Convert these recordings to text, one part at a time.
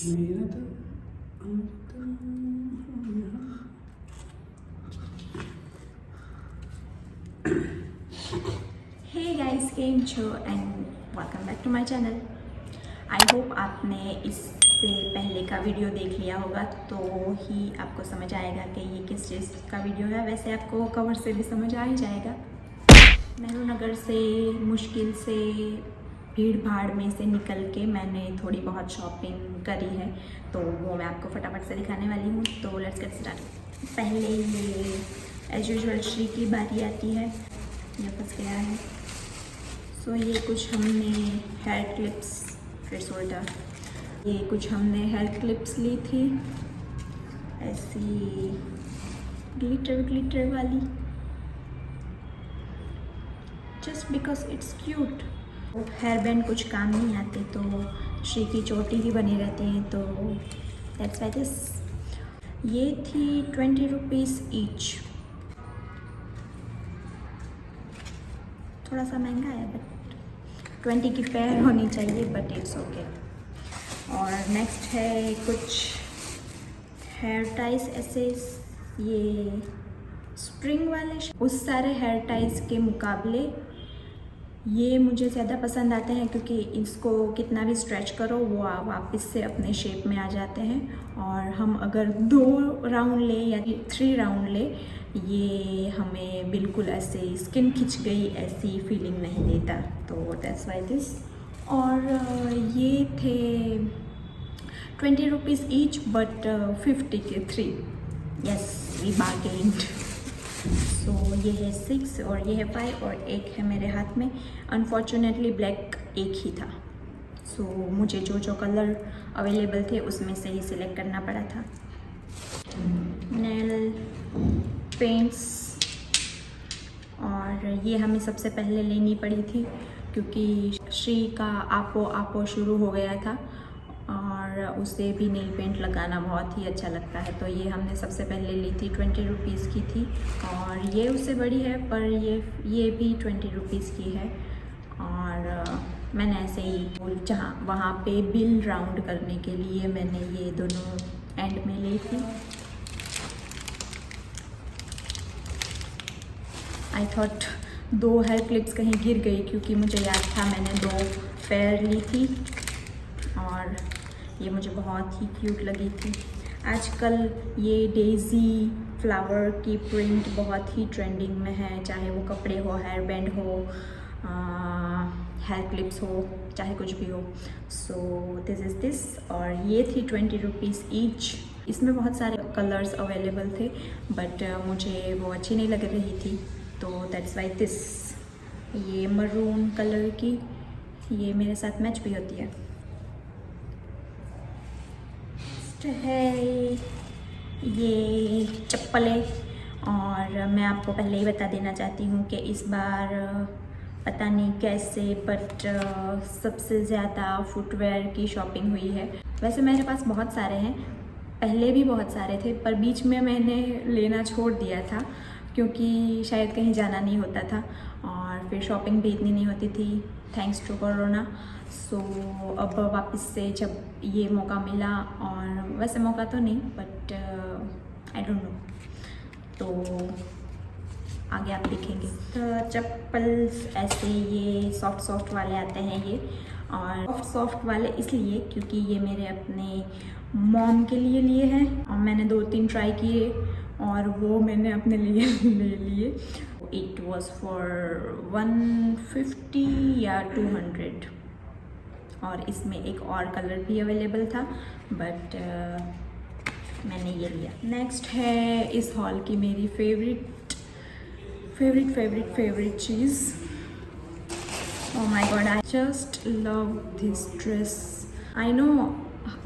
हे guys, केम छो and welcome back to my channel. I hope आपने इससे पहले का वीडियो देख लिया होगा तो ही आपको समझ आएगा कि ये किस चीज़ का वीडियो है। वैसे आपको कवर से भी समझ आ ही जाएगा। नेहरू नगर से मुश्किल से भीड़ भाड़ में से निकल के मैंने थोड़ी बहुत शॉपिंग करी है, तो वो मैं आपको फटाफट से दिखाने वाली हूँ। तो लेट्स गेट स्टार्ट। पहले ये एज यूजुअल श्री की बारी आती है। ये फंस गया है। सो ये कुछ हमने हेयर क्लिप्स, फिर सोल्टा, ये कुछ हमने हेयर क्लिप्स ली थी ऐसी ग्लिटर वाली, just because it's cute. Hair band कुछ काम नहीं आते तो श्री की चोटी ही बनी रहती हैं, तो दैट्स व्हाई दिस। ये थी 20 रुपीज़ ईच। थोड़ा सा महंगा है बट 20 की फेयर होनी चाहिए, बट इट्स ओके। और नेक्स्ट है कुछ हेयर टाइज ऐसे, ये स्ट्रिंग वाले। उस सारे हेयर टाइज के मुकाबले ये मुझे ज़्यादा पसंद आते हैं, क्योंकि इसको कितना भी स्ट्रेच करो वो वापस से अपने शेप में आ जाते हैं। और हम अगर 2 राउंड ले या 3 राउंड ले, ये हमें बिल्कुल ऐसे स्किन खिंच गई ऐसी फीलिंग नहीं देता, तो दैट्स व्हाई दिस। और ये थे 20 रुपीज़ ईच बट 50 के 3। Yes, we बार्गेन्ड। सो ये है 6 और ये है 5 और एक है मेरे हाथ में। अनफॉर्चुनेटली ब्लैक एक ही था, सो मुझे जो जो कलर अवेलेबल थे उसमें से ही सिलेक्ट करना पड़ा था। नेल पेंट्स, और ये हमें सबसे पहले लेनी पड़ी थी क्योंकि श्री का आपो शुरू हो गया था और उसे भी नेल पेंट लगाना बहुत ही अच्छा लगता है, तो ये हमने सबसे पहले ली थी। 20 रुपीज़ की थी और ये उससे बड़ी है, पर ये भी 20 रुपीज़ की है। और मैंने ऐसे ही जहाँ वहाँ पे बिल राउंड करने के लिए मैंने ये दोनों एंड में ली थी। आई थॉट 2 हेयर क्लिप्स कहीं गिर गई, क्योंकि मुझे याद था मैंने 2 पेयर ली थी और ये मुझे बहुत ही क्यूट लगी थी। आजकल ये डेज़ी फ्लावर की प्रिंट बहुत ही ट्रेंडिंग में है, चाहे वो कपड़े हो, हेयर बैंड हो, हेयर क्लिप्स हो, चाहे कुछ भी हो। So this is this. और ये थी 20 रुपीज़ ईच। इसमें बहुत सारे कलर्स अवेलेबल थे बट मुझे वो अच्छी नहीं लग रही थी, तो दैट्स वाई दिस। ये मरून कलर की, ये मेरे साथ मैच भी होती है। ये चप्पलें, और मैं आपको पहले ही बता देना चाहती हूँ कि इस बार पता नहीं कैसे बट सबसे ज़्यादा फुटवेयर की शॉपिंग हुई है। वैसे मेरे पास बहुत सारे हैं, पहले भी बहुत सारे थे, पर बीच में मैंने लेना छोड़ दिया था क्योंकि शायद कहीं जाना नहीं होता था और फिर शॉपिंग भी इतनी नहीं होती थी, थैंक्स टू कोरोना। सो अब वापस से जब ये मौका मिला, और वैसे मौका तो नहीं बट आई डोंट नो, तो आगे आप देखेंगे। तो चप्पल्स ऐसे ये सॉफ्ट वाले आते हैं ये, और सॉफ्ट वाले इसलिए क्योंकि ये मेरे अपने मॉम के लिए हैं और मैंने 2-3 ट्राई किए और वो मैंने अपने लिए ले लिए। इट वॉज फॉर 150 या 200, और इसमें एक और कलर भी अवेलेबल था बट मैंने ये लिया। नेक्स्ट है इस हॉल की मेरी favourite cheese. Oh my God, I just love this dress. I know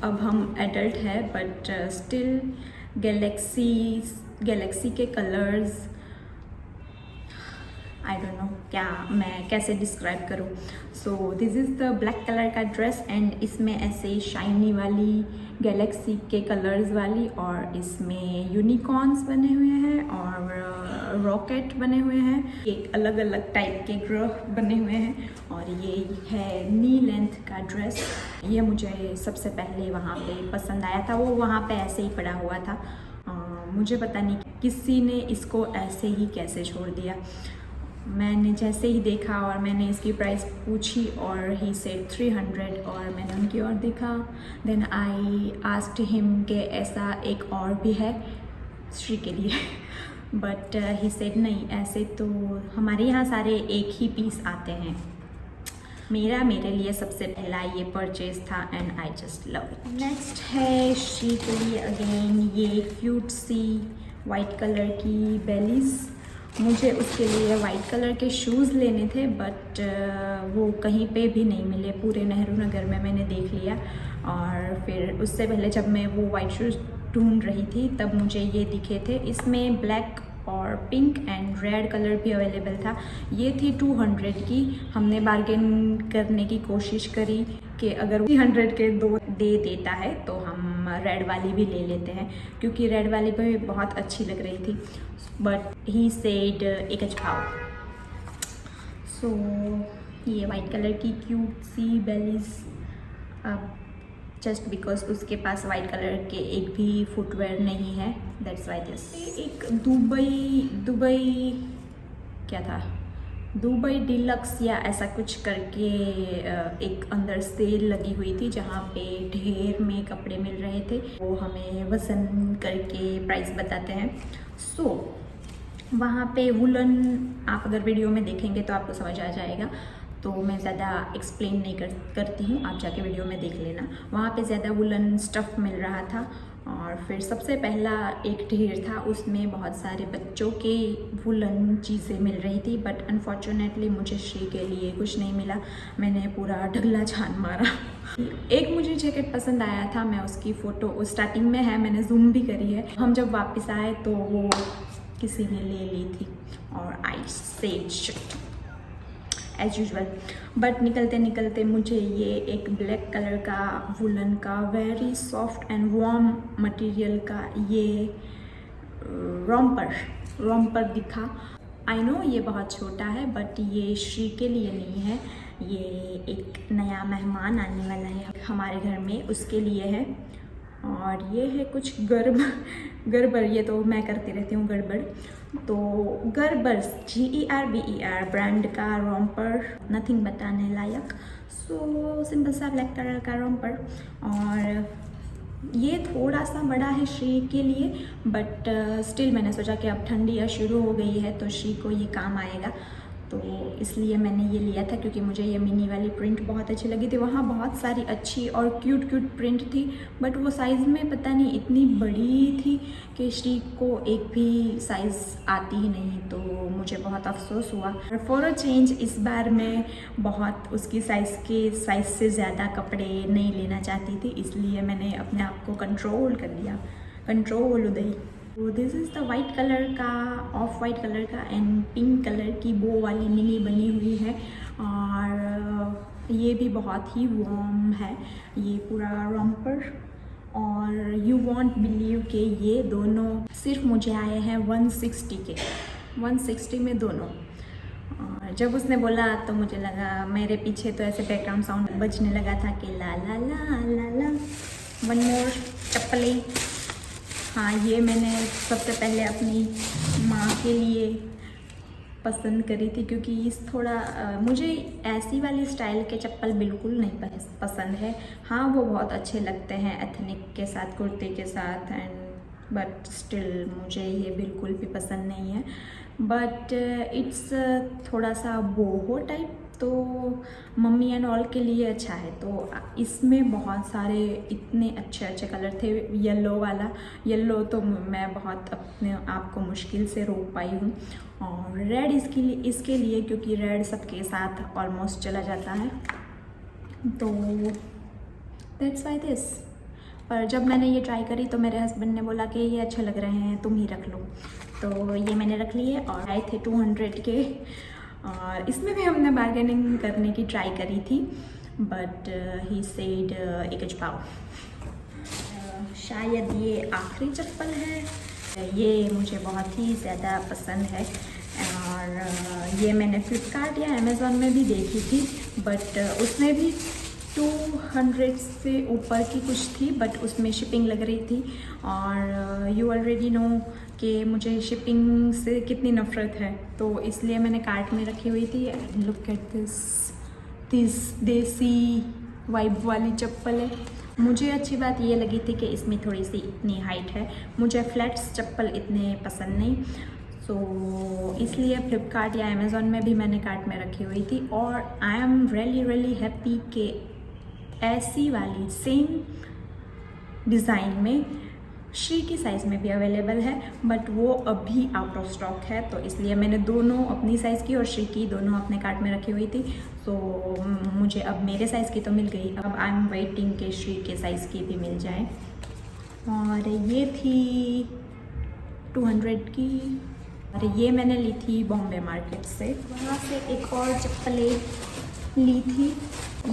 अब हम एडल्ट है बट स्टिल गैलेक्सी के कलर्स, आई डोंट नो क्या मैं कैसे डिस्क्राइब करूँ। So this is the black colour का ड्रेस एंड इसमें ऐसे शाइनी वाली गैलेक्सी के कलर्स वाली और इसमें यूनिकॉर्न्स बने हुए हैं और रॉकेट बने हुए हैं, एक अलग अलग टाइप के ग्रह बने हुए हैं और ये है नी लेंथ का ड्रेस। ये मुझे सबसे पहले वहाँ पे पसंद आया था, वो वहाँ पे ऐसे ही पड़ा हुआ था। मुझे पता नहीं किसी ने इसको ऐसे ही कैसे छोड़ दिया। मैंने जैसे ही देखा और मैंने इसकी प्राइस पूछी और ही सेड 300 और मैंने उनकी ओर देखा। देन आई आस्क्ड हिम कि ऐसा एक और भी है श्री के लिए बट ही सेड नहीं, ऐसे तो हमारे यहाँ सारे एक ही पीस आते हैं। मेरे लिए सबसे पहला ये परचेज था and I just love it. Next है श्री के लिए अगेन ये क्यूट सी वाइट कलर की बेलीज़। मुझे उसके लिए वाइट कलर के शूज़ लेने थे बट वो कहीं पे भी नहीं मिले, पूरे नेहरू नगर में मैंने देख लिया। और फिर उससे पहले जब मैं वो वाइट शूज़ ढूंढ रही थी तब मुझे ये दिखे थे। इसमें ब्लैक और पिंक एंड रेड कलर भी अवेलेबल था। ये थी 200 की। हमने बार्गेन करने की कोशिश करी कि अगर 300 के 2 दे देता है तो हम रेड वाली भी ले लेते हैं, क्योंकि रेड वाली भी बहुत अच्छी लग रही थी। बट ही सेड एक अच्छा। सो ये वाइट कलर की क्यूट सी बेलीज, अब जस्ट बिकॉज उसके पास वाइट कलर के एक भी फुटवेयर नहीं है, दैट्स वाई दिस। एक दुबई क्या था, दुबई डिलक्स या ऐसा कुछ करके एक अंदर सेल लगी हुई थी जहाँ पे ढेर में कपड़े मिल रहे थे। वो हमें वज़न करके प्राइस बताते हैं। सो वहाँ पे वुलन, आप अगर वीडियो में देखेंगे तो आपको समझ आ जाएगा, तो मैं ज़्यादा एक्सप्लेन नहीं करती हूँ, आप जाके वीडियो में देख लेना। वहाँ पे ज़्यादा वुलन स्टफ़ मिल रहा था और फिर सबसे पहला एक ढेर था, उसमें बहुत सारे बच्चों के वुलन चीज़ें मिल रही थी। बट अनफॉर्चुनेटली मुझे श्री के लिए कुछ नहीं मिला, मैंने पूरा ढगला छान मारा। एक मुझे जैकेट पसंद आया था, मैं उसकी फ़ोटो स्टार्टिंग में है, मैंने जूम भी करी है। हम जब वापस आए तो वो किसी ने ले ली थी और I said shit as usual. But निकलते निकलते मुझे ये एक ब्लैक कलर का वुलन का very soft and warm material का ये रॉम्पर दिखा। आई नो ये बहुत छोटा है बट ये श्री के लिए नहीं है, ये एक नया मेहमान आने वाला है हमारे घर में, उसके लिए है। और ये है कुछ गड़बड़, ये तो मैं करती रहती हूँ गड़बड़। तो गड़बड़ GERBER ब्रांड का रॉम्पर, नथिंग बताने लायक। सो सिंपल सा ब्लैक कलर का रॉम्पर, और ये थोड़ा सा बड़ा है श्री के लिए बट स्टिल मैंने सोचा कि अब ठंडी शुरू हो गई है तो श्री को ये काम आएगा, तो इसलिए मैंने ये लिया था क्योंकि मुझे ये मिनी वाली प्रिंट बहुत अच्छी लगी थी। वहाँ बहुत सारी अच्छी और क्यूट प्रिंट थी बट वो साइज़ में पता नहीं इतनी बड़ी थी कि श्री को एक भी साइज़ आती ही नहीं, तो मुझे बहुत अफसोस हुआ। फॉर अ चेंज इस बार मैं बहुत उसकी साइज़ से ज़्यादा कपड़े नहीं लेना चाहती थी, इसलिए मैंने अपने आप को कंट्रोल कर लिया। कंट्रोल उदय। तो this is the white colour का, ऑफ वाइट कलर का एंड पिंक कलर की बो वाली मिनी बनी हुई है और ये भी बहुत ही वार्म है ये पूरा रॉम्पर। और यू वॉन्ट बिलीव कि ये दोनों सिर्फ मुझे आए हैं 160 के, 160 में दोनों। और जब उसने बोला तो मुझे लगा, मेरे पीछे तो ऐसे बैकग्राउंड साउंड बजने लगा था कि ला ला ला ला ला वन मोर चप्पलें। हाँ, ये मैंने सबसे पहले अपनी माँ के लिए पसंद करी थी क्योंकि इस थोड़ा मुझे ऐसी वाली स्टाइल के चप्पल बिल्कुल नहीं पसंद है। हाँ, वो बहुत अच्छे लगते हैं एथनिक के साथ, कुर्ते के साथ एंड बट स्टिल मुझे ये बिल्कुल भी पसंद नहीं है। बट इट्स थोड़ा सा बोहो टाइप, तो मम्मी एंड ऑल के लिए अच्छा है। तो इसमें बहुत सारे इतने अच्छे कलर थे। येलो वाला, येलो तो मैं बहुत अपने आप को मुश्किल से रोक पाई हूँ, और रेड इसके लिए क्योंकि रेड सबके साथ ऑलमोस्ट चला जाता है, तो दैट्स वाई दिस। पर जब मैंने ये ट्राई करी तो मेरे हस्बैंड ने बोला कि ये अच्छे लग रहे हैं, तुम ही रख लो, तो ये मैंने रख लिए। और आए थे 200 के और इसमें भी हमने बार्गेनिंग करने की ट्राई करी थी, बट ही सेड एक पाओ। शायद ये आखिरी चप्पल है। ये मुझे बहुत ही ज़्यादा पसंद है और ये मैंने फ्लिपकार्ट या अमेज़ॉन में भी देखी थी, बट उसमें भी 200 से ऊपर की कुछ थी, बट उसमें शिपिंग लग रही थी। और यू ऑलरेडी नो कि मुझे शिपिंग से कितनी नफ़रत है, तो इसलिए मैंने कार्ट में रखी हुई थी। लुक एट दिस देसी वाइब वाली चप्पल है। मुझे अच्छी बात ये लगी थी कि इसमें थोड़ी सी इतनी हाइट है। मुझे फ्लैट्स चप्पल इतने पसंद नहीं, तो इसलिए फ्लिपकार्ट या अमेज़ॉन में भी मैंने कार्ट में रखी हुई थी। और आई एम रियली हैप्पी कि ऐसी वाली सेम डिज़ाइन में श्री की साइज़ में भी अवेलेबल है, बट वो अभी आउट ऑफ स्टॉक है। तो इसलिए मैंने दोनों अपनी साइज़ की और श्री की दोनों अपने कार्ट में रखी हुई थी। तो मुझे अब मेरे साइज़ की तो मिल गई, अब आई एम वेटिंग कि श्री के साइज़ की भी मिल जाए। और ये थी 200 की, और ये मैंने ली थी बॉम्बे मार्केट से। वहाँ से एक और चप्पलें ली थी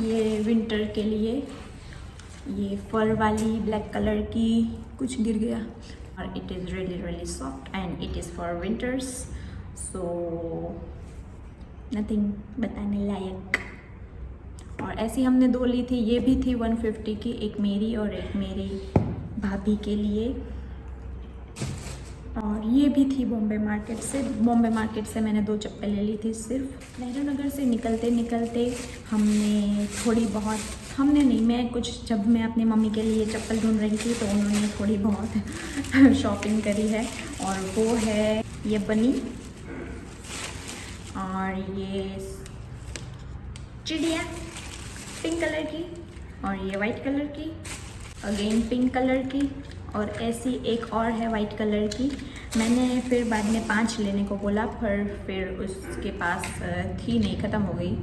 ये विंटर के लिए, ये फर वाली ब्लैक कलर की। कुछ गिर गया, और it is really soft and it is for winters, so nothing बताने लायक। और ऐसी हमने दो ली थी, ये भी थी 150 की, एक मेरी और एक मेरी भाभी के लिए। और ये भी थी बॉम्बे मार्केट से। बॉम्बे मार्केट से मैंने दो चप्पल ले ली थी सिर्फ। नेहरू नगर से निकलते निकलते हमने थोड़ी बहुत, हमने नहीं, मैं कुछ, जब मैं अपनी मम्मी के लिए चप्पल ढूंढ रही थी तो उन्होंने थोड़ी बहुत शॉपिंग करी है। और वो है ये बनी, और ये चिड़िया पिंक कलर की, और ये वाइट कलर की, अगेन पिंक कलर की, और ऐसी एक और है वाइट कलर की। मैंने फिर बाद में 5 लेने को बोला, पर फिर उसके पास थी नहीं, ख़त्म हो गई,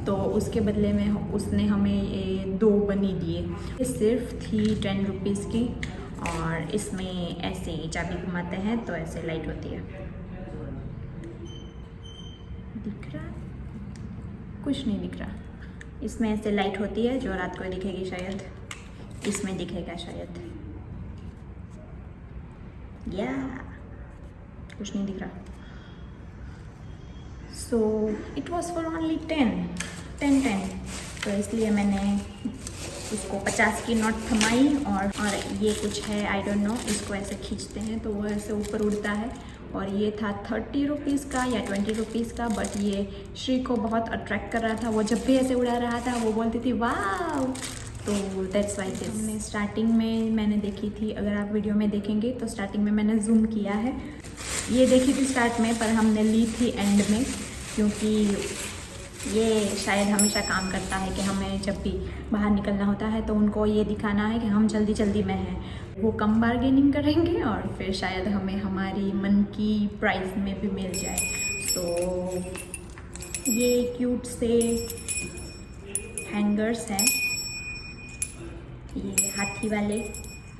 तो उसके बदले में उसने हमें ये 2 बनी दिए। ये सिर्फ थी 10 रुपीज़ की, और इसमें ऐसे चाबी घुमाते हैं तो ऐसे लाइट होती है। दिख रहा? कुछ नहीं दिख रहा। इसमें ऐसे लाइट होती है जो रात को दिखेगी शायद, इसमें दिखेगा शायद, या कुछ नहीं दिख रहा। So it was for only 10। तो इसलिए मैंने उसको 50 की नोट थमाई। और ये कुछ है, आई डोंट नो, इसको ऐसे खींचते हैं तो वो ऐसे ऊपर उड़ता है। और ये था 30 रुपीज़ का या 20 रुपीज़ का, बट ये श्री को बहुत अट्रैक्ट कर रहा था। वो जब भी ऐसे उड़ा रहा था वो बोलती थी वाव, तो दैट्स वाई दिस। हमने स्टार्टिंग में मैंने देखी थी, अगर आप वीडियो में देखेंगे तो स्टार्टिंग में मैंने जूम किया है, ये देखी थी स्टार्ट में, पर हमने ली थी एंड में, क्योंकि ये शायद हमेशा काम करता है कि हमें जब भी बाहर निकलना होता है तो उनको ये दिखाना है कि हम जल्दी में हैं। वो कम बार्गेनिंग करेंगे और फिर शायद हमें हमारी मन की प्राइस में भी मिल जाए। तो ये क्यूट से हैंगर्स हैं, ये हाथी वाले,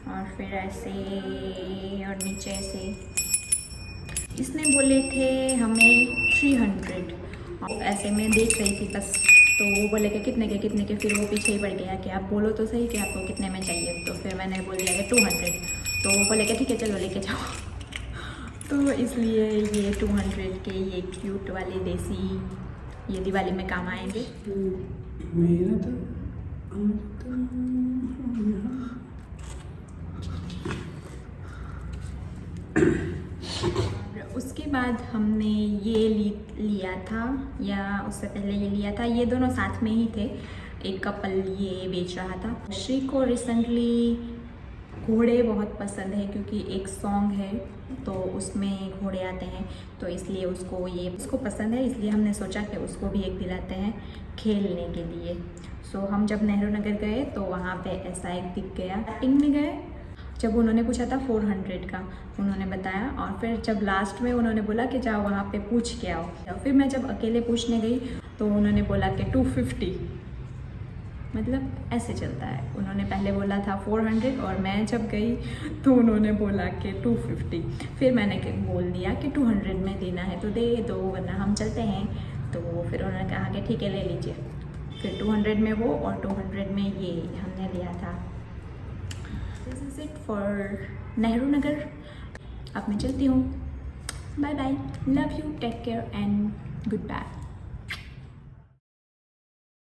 और फिर ऐसे और नीचे ऐसे। इसने बोले थे हमें 300, और ऐसे मैं देख रही थी बस, तो वो बोले कि कितने के, फिर वो पीछे ही पड़ गया कि आप बोलो तो सही कि आपको कितने में चाहिए। तो फिर मैंने बोल दिया कि 200, तो वो बोले कि ठीक है चलो लेके जाओ। तो इसलिए ये 200 के ये क्यूट वाले देसी, ये दिवाली में काम आएंगे। मेरा तो उसके बाद हमने ये लिया था, या उससे पहले ये लिया था, ये दोनों साथ में ही थे। एक कपल ये बेच रहा था। श्री को रिसेंटली घोड़े बहुत पसंद है, क्योंकि एक सॉन्ग है तो उसमें घोड़े आते हैं, तो इसलिए उसको पसंद है। इसलिए हमने सोचा कि उसको भी एक दिलाते हैं खेलने के लिए। सो हम जब नेहरू नगर गए तो वहाँ पे ऐसा एक दिख गया। स्टार्टिंग में गए जब उन्होंने पूछा था 400 का उन्होंने बताया, और फिर जब लास्ट में उन्होंने बोला कि जाओ वहाँ पे पूछ के आओ। फिर मैं जब अकेले पूछने गई तो उन्होंने बोला कि 250, मतलब ऐसे चलता है। उन्होंने पहले बोला था 400 और मैं जब गई तो उन्होंने बोला कि 250। फिर मैंने बोल दिया कि 200 में देना है तो दे दो, वरना हम चलते हैं। तो फिर उन्होंने कहा कि ठीक है ले लीजिए। फिर 200 में वो और 200 में ये हमने लिया था। This is it for Nehru Nagar. अब मैं चलती हूँ। Bye bye, love you, take care and good bye.